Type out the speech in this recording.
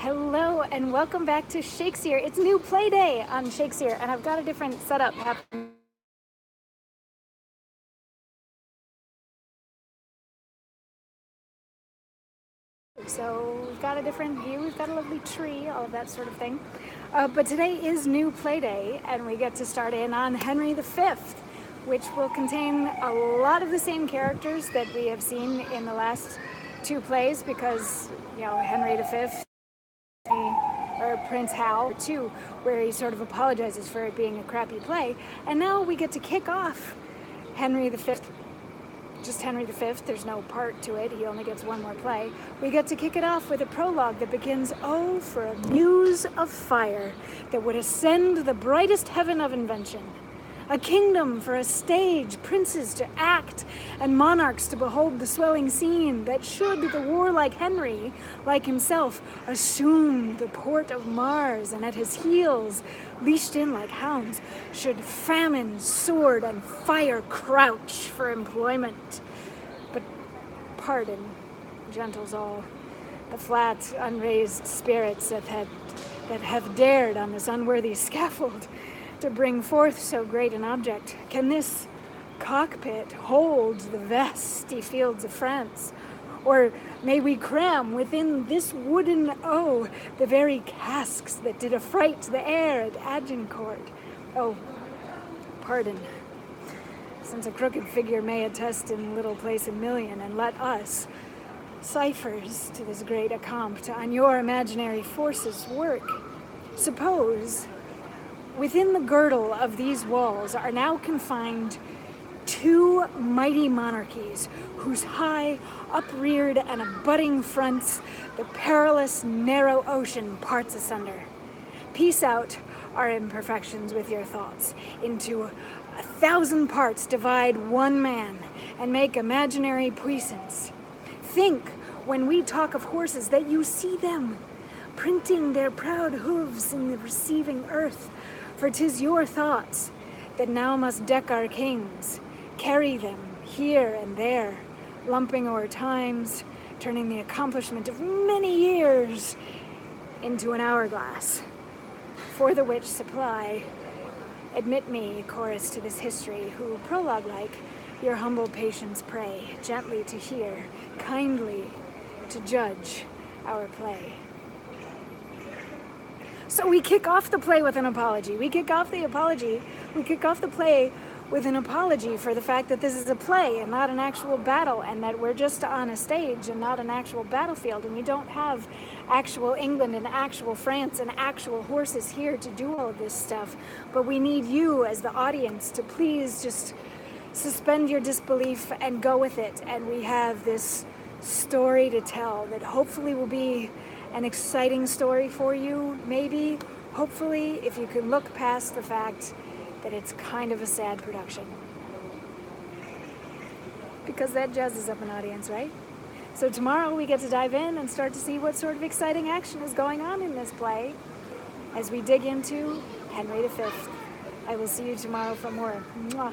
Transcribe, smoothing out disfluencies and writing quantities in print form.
Hello and welcome back to Shakesyear. It's new play day on Shakesyear, and I've got a different setup happening. So we've got a different view, we've got a lovely tree, all of that sort of thing. But today is new play day, and we get to start in on Henry V, which will contain a lot of the same characters that we have seen in the last two plays, because, Henry V, or Prince Hal, too, where he sort of apologizes for it being a crappy play. And now we get to kick off Henry V, just Henry V, there's no part to it, he only gets one more play. We get to kick it off with a prologue that begins, "Oh, for a muse of fire that would ascend the brightest heaven of invention. A kingdom for a stage, princes to act, and monarchs to behold the swelling scene, that should the warlike Henry, like himself, assume the port of Mars, and at his heels, leashed in like hounds, should famine, sword, and fire crouch for employment. But pardon, gentles all, the flat, unraised spirits that have dared on this unworthy scaffold to bring forth so great an object. Can this cockpit hold the vasty fields of France? Or may we cram within this wooden O the very casques that did affright the air at Agincourt? Oh, pardon, since a crooked figure may attest in little place a million, and let us, ciphers to this great accompt, on your imaginary forces work. Suppose within the girdle of these walls are now confined two mighty monarchies, whose high, upreared, and abutting fronts the perilous, narrow ocean parts asunder. Piece out our imperfections with your thoughts. Into 1,000 parts divide one man, and make imaginary puissance. Think, when we talk of horses, that you see them, printing their proud hooves in the receiving earth, for 'tis your thoughts that now must deck our kings, carry them here and there, lumping o'er times, turning the accomplishment of many years into an hourglass. For the which supply, admit me, chorus to this history, who, prologue-like, your humble patience pray, gently to hear, kindly to judge our play." So we kick off the play with an apology. We kick off the play with an apology for the fact that this is a play and not an actual battle, and that we're just on a stage and not an actual battlefield, and we don't have actual England and actual France and actual horses here to do all of this stuff. But we need you as the audience to please just suspend your disbelief and go with it. And we have this story to tell that hopefully will be an exciting story for you, maybe, hopefully, if you can look past the fact that it's kind of a sad production. Because that jazzes up an audience, right? So tomorrow we get to dive in and start to see what sort of exciting action is going on in this play as we dig into Henry V. I will see you tomorrow for more. Mwah.